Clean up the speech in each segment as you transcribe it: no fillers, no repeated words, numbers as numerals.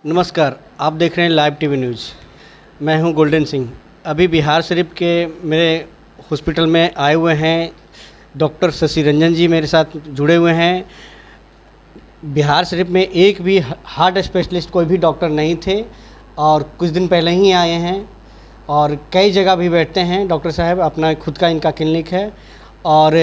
नमस्कार, आप देख रहे हैं लाइव टीवी न्यूज़। मैं हूं गोल्डन सिंह। अभी बिहार शरीफ के मेरे हॉस्पिटल में आए हुए हैं डॉक्टर शशि रंजन जी, मेरे साथ जुड़े हुए हैं। बिहार शरीफ में एक भी हार्ट स्पेशलिस्ट कोई भी डॉक्टर नहीं थे और कुछ दिन पहले ही आए हैं और कई जगह भी बैठते हैं डॉक्टर साहब। अपना खुद का इनका क्लिनिक है और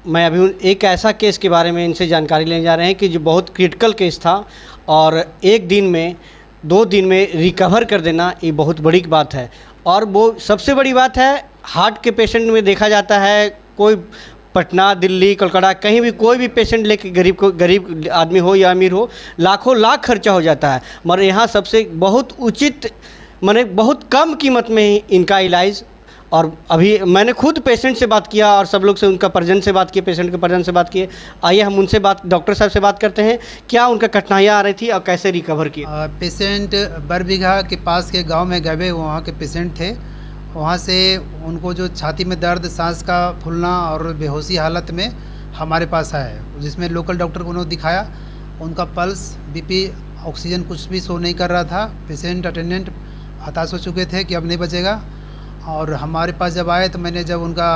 मैं अभी एक ऐसा केस के बारे में इनसे जानकारी लेने जा रहे हैं कि जो बहुत क्रिटिकल केस था और एक दिन में 2 दिन में रिकवर कर देना ये बहुत बड़ी बात है। और वो सबसे बड़ी बात है, हार्ट के पेशेंट में देखा जाता है कोई पटना, दिल्ली, कोलकाता कहीं भी कोई भी पेशेंट लेके गरीब आदमी हो या अमीर हो, लाखों लाख खर्चा हो जाता है, मगर यहाँ सबसे बहुत उचित माने बहुत कम कीमत में ही इनका इलाज। और अभी मैंने खुद पेशेंट से बात किया और सब लोग से उनका पर्जन से बात की, पेशेंट के पर्जन से बात किए। आइए हम उनसे डॉक्टर साहब से बात करते हैं, क्या उनका कठिनाइयाँ आ रही थी और कैसे रिकवर किया। पेशेंट बरबीघा के पास के गांव में गए, वहाँ के पेशेंट थे। वहाँ से उनको जो छाती में दर्द, सांस का फूलना और बेहोशी हालत में हमारे पास आए, जिसमें लोकल डॉक्टर को उन्होंने दिखाया। उनका पल्स, बीपी, ऑक्सीजन कुछ भी शो नहीं कर रहा था। पेशेंट अटेंडेंट हताश हो चुके थे कि अब नहीं बचेगा। और हमारे पास जब आए तो मैंने जब उनका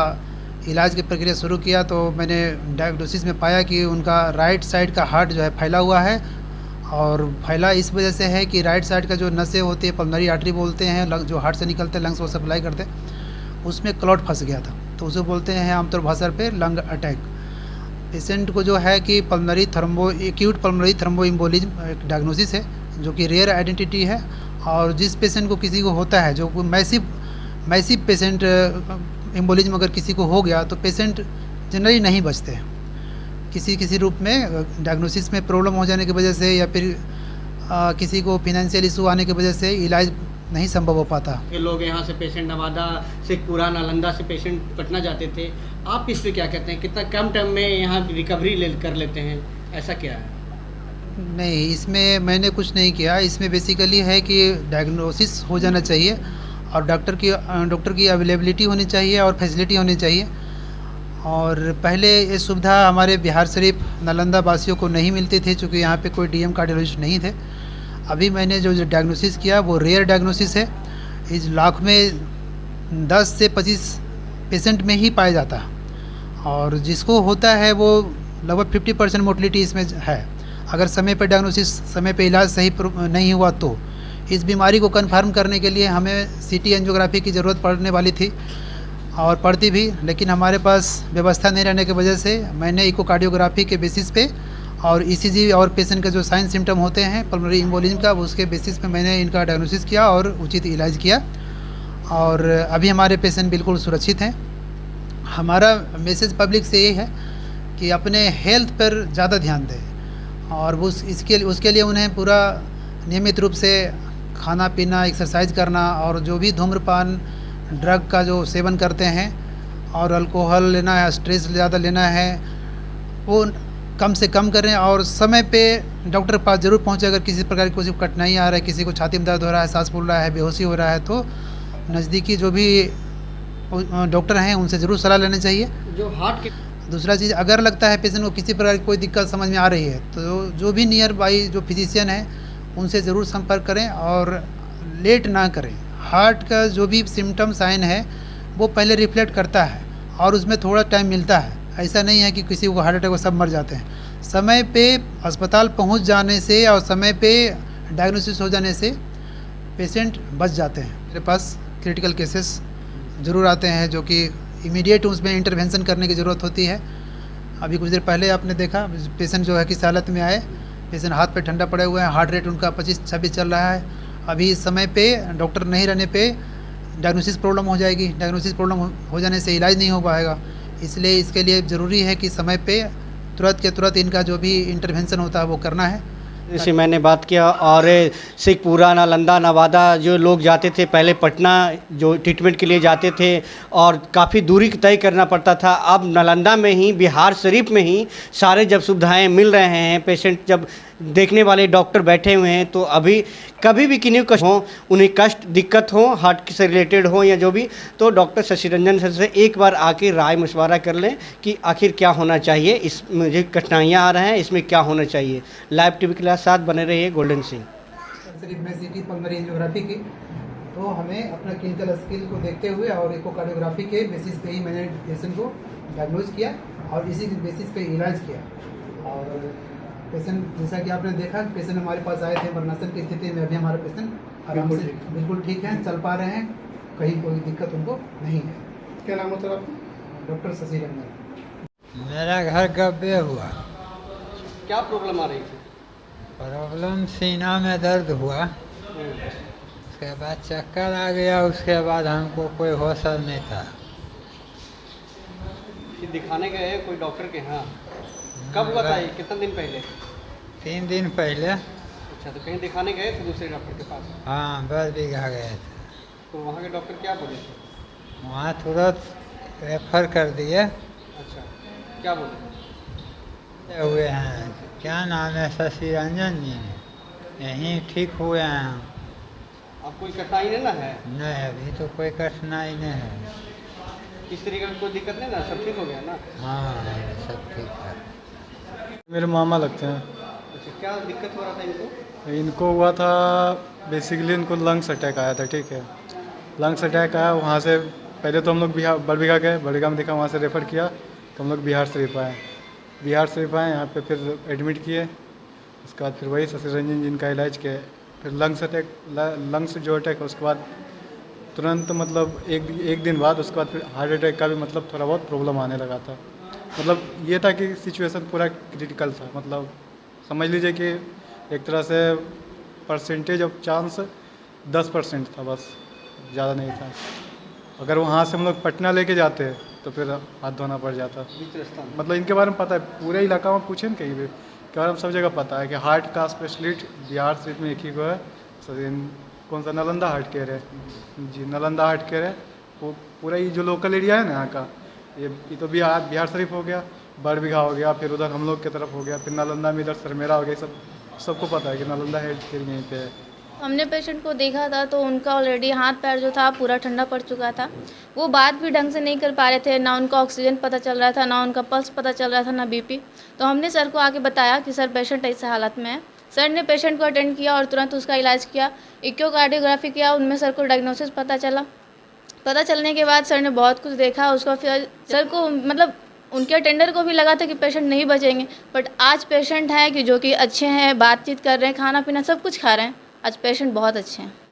इलाज की प्रक्रिया शुरू किया तो मैंने डायग्नोसिस में पाया कि उनका राइट साइड का हार्ट जो है फैला हुआ है। और फैला इस वजह से है कि राइट साइड का जो नसें होती है, पल्मोनरी आर्टरी बोलते हैं, जो हार्ट से निकलते हैं, लंग्स को सप्लाई करते हैं, उसमें क्लॉट फंस गया था। तो उसे बोलते हैं आमतौर भाषा पे लंग अटैक। पेशेंट को जो है कि एक्यूट पल्मोनरी थ्रोम्बोएम्बोलिज्म एक डायग्नोसिस है, जो कि रेयर आइडेंटिटी है। और जिस पेशेंट को किसी को होता है, जो कोई मैसिव पेशेंट एम्बोलिज्म अगर किसी को हो गया तो पेशेंट जनरली नहीं बचते हैं। किसी रूप में डायग्नोसिस में प्रॉब्लम हो जाने की वजह से या फिर किसी को फिनेंशियल इशू आने की वजह से इलाज नहीं संभव हो पाता। ये लोग यहाँ से पेशेंट नवादा, शेखपुरा, नालंदा से पेशेंट पटना जाते थे। आप इस पर क्या कहते हैं, कितना कम टाइम में यहाँ रिकवरी कर लेते हैं, ऐसा क्या है? नहीं, इसमें मैंने कुछ नहीं किया। इसमें बेसिकली है कि डायग्नोसिस हो जाना चाहिए और डॉक्टर की अवेलेबिलिटी होनी चाहिए और फैसिलिटी होनी चाहिए। और पहले ये सुविधा हमारे बिहार शरीफ नालंदा वासियों को नहीं मिलती थी, चूँकि यहाँ पे कोई डीएम कार्डियोलॉजिस्ट नहीं थे। अभी मैंने जो डायग्नोसिस किया वो रेयर डायग्नोसिस है। इस लाख में 10 से 25 पेशेंट में ही पाया जाता है और जिसको होता है वो लगभग 50% मोर्टलिटी इसमें है। अगर समय पर डायग्नोसिस, समय पर इलाज सही नहीं हुआ तो इस बीमारी को कंफर्म करने के लिए हमें सीटी एंजियोग्राफी की ज़रूरत पड़ने वाली थी और पड़ती भी, लेकिन हमारे पास व्यवस्था नहीं रहने की वजह से मैंने इकोकार्डियोग्राफी के बेसिस पे और ईसीजी और पेशेंट का जो साइन सिम्टम होते हैं पल्मोनरी एम्बोलिज्म का, उसके बेसिस पे मैंने इनका डायग्नोसिस किया और उचित इलाज किया। और अभी हमारे पेशेंट बिल्कुल सुरक्षित हैं। हमारा मैसेज पब्लिक से ये है कि अपने हेल्थ पर ज़्यादा ध्यान दें और उसके लिए उन्हें पूरा नियमित रूप से खाना पीना, एक्सरसाइज करना और जो भी धूम्रपान, ड्रग का जो सेवन करते हैं और अल्कोहल लेना है, स्ट्रेस ज़्यादा लेना है, वो कम से कम करें। और समय पे डॉक्टर के पास ज़रूर पहुँचे। अगर किसी प्रकार की कोई कठिनाई आ रहा है, किसी को छाती में दर्द हो रहा है, सांस फूल रहा है, बेहोशी हो रहा है, तो नज़दीकी जो भी डॉक्टर हैं उनसे ज़रूर सलाह लेनी चाहिए। जो हार्ट के दूसरा चीज़, अगर लगता है पेशेंट को किसी प्रकार की कोई दिक्कत समझ में आ रही है तो जो भी नियर बाई जो फिजिशियन है उनसे ज़रूर संपर्क करें और लेट ना करें। हार्ट का जो भी सिम्टम साइन है वो पहले रिफ्लेक्ट करता है और उसमें थोड़ा टाइम मिलता है। ऐसा नहीं है कि किसी को हार्ट अटैक को सब मर जाते हैं। समय पे अस्पताल पहुंच जाने से और समय पे डायग्नोसिस हो जाने से पेशेंट बच जाते हैं। मेरे पास क्रिटिकल केसेस ज़रूर आते हैं जो कि इमीडिएट उसमें इंटरवेंशन करने की ज़रूरत होती है। अभी कुछ देर पहले आपने देखा पेशेंट जो है किस हालत में आए। पेशेंट हाथ पे ठंडा पड़े हुए हैं, हार्ट रेट उनका 25-26 चल रहा है। अभी इस समय पे डॉक्टर नहीं रहने पे डायग्नोसिस प्रॉब्लम हो जाएगी। डायग्नोसिस प्रॉब्लम हो जाने से इलाज नहीं हो पाएगा। इसलिए इसके लिए ज़रूरी है कि समय पे तुरंत के तुरंत इनका जो भी इंटरवेंशन होता है वो करना है। जैसे मैंने बात किया और शेखपुरा, नालंदा, नवादा जो लोग जाते थे, पहले पटना जो ट्रीटमेंट के लिए जाते थे और काफ़ी दूरी तय करना पड़ता था, अब नालंदा में ही, बिहार शरीफ में ही सारे जब सुविधाएं मिल रहे हैं, पेशेंट जब देखने वाले डॉक्टर बैठे हुए हैं, तो अभी कभी भी किन्हीं को हो, उन्हें कष्ट दिक्कत हो, हार्ट से रिलेटेड हो या जो भी, तो डॉक्टर शशि रंजन सर से एक बार आके राय मशवरा कर लें कि आखिर क्या होना चाहिए, इस मुझे कठिनाइयाँ आ रहे हैं, इसमें क्या होना चाहिए। लाइव टीवी के साथ बने रहिए। गोल्डन सिंह। शरीफ में सीटी पल्मोनरी एंजियोग्राफी की, तो हमें अपना क्लिनिकल स्किल को देखते हुए और इकोकार्डियोग्राफी के बेसिस पे ही मैंने पेशेंट को डायग्नोज किया और इसी बेसिस पे इलाज किया। और पेशेंट जैसा कि आपने देखा, पेशेंट हमारे पास आए थे मरणासन की स्थिति में, अभी हमारा पेशेंट आराम से बिल्कुल ठीक है, चल पा रहे हैं, कहीं कोई दिक्कत उनको नहीं है। क्या नाम होता है आपका? डॉक्टर शशि रंजन। मेरा घर गब्बे हुआ। क्या प्रॉब्लम आ रही थी? प्रॉब्लम सीना में दर्द हुआ, उसके बाद चक्कर आ गया, उसके बाद हमको कोई होश नहीं था। फिर दिखाने गए कोई डॉक्टर के यहाँ? कब हुआ था ये? कितने दिन पहले? 3 दिन पहले। अच्छा, तो कहीं दिखाने गए थे दूसरे डॉक्टर के पास? हाँ, बरबीघा गए थे। तो वहाँ के डॉक्टर क्या बोले थे? वहाँ तुरंत रेफर कर दिए। अच्छा, क्या बोले? हुए हैं, क्या नाम है, शशि रंजन जी, यहीं ठीक हुए हैं। अब कोई कठिनाई नहीं ना है? नहीं, अभी तो कोई कठिनाई नहीं है। इस तरीके की कोई दिक्कत नहीं ना? सब ठीक हो गया ना? हाँ, सब ठीक है। मेरे मामा लगते हैं। अच्छा, क्या दिक्कत हो रहा था इनको? इनको हुआ था बेसिकली, इनको लंग्स अटैक आया था। ठीक है, लंग्स अटैक आया, वहाँ से पहले तो हम लोग बरबीघा गए, बरबीघा में दिखा, वहाँ से रेफ़र किया, तो हम लोग बिहार शरीफ आए। बिहार शरीफ आए, यहाँ पे फिर एडमिट किए, उसके बाद फिर वही शशि रंजन जिनका इलाज किए। फिर लंग्स जो अटैक है, उसके बाद तुरंत मतलब एक दिन बाद उसके बाद फिर हार्ट अटैक का भी मतलब थोड़ा बहुत प्रॉब्लम आने लगा था। मतलब ये था कि सिचुएशन पूरा क्रिटिकल था, मतलब समझ लीजिए कि एक तरह से परसेंटेज ऑफ चांस 10% था, बस, ज़्यादा नहीं था। अगर वहाँ से हम लोग पटना लेके जाते तो फिर हाथ धोना पड़ जाता। मतलब इनके बारे में पता है, पूरे इलाका में पूछे ना कहीं भी, क्या हम सब जगह पता है कि हार्ट का स्पेशलिस्ट बिहार शरीफ में एक ही को है, कौन सा, नालंदा हार्ट केयर है जी, नालंदा हार्ट केयर है। वो पूरा ये जो लोकल एरिया है ना यहाँ का, ये तो बिहार शरीफ हो गया, बरबीघा हो गया, फिर उधर हम लोग की तरफ हो गया, फिर नालंदा में इधर सरमेरा हो गया, सबको पता है कि नालंदा हेल्थ केयर यहीं पे है। हमने पेशेंट को देखा था तो उनका ऑलरेडी हाथ पैर जो था पूरा ठंडा पड़ चुका था। वो बात भी ढंग से नहीं कर पा रहे थे, ना उनका ऑक्सीजन पता चल रहा था, ना उनका पल्स पता चल रहा था, ना बीपी। तो हमने सर को आके बताया कि सर पेशेंट ऐसे हालत में है। सर ने पेशेंट को अटेंड किया और तुरंत उसका इलाज किया, इकोकार्डियोग्राफी किया, उनमें सर को डायग्नोसिस पता चला। पता चलने के बाद सर ने बहुत कुछ देखा उसका, फिर सर को मतलब उनके अटेंडर को भी लगा था कि पेशेंट नहीं बचेंगे, बट आज पेशेंट हैं कि जो कि अच्छे हैं, बातचीत कर रहे हैं, खाना पीना सब कुछ खा रहे हैं। आज पेशेंट बहुत अच्छे हैं।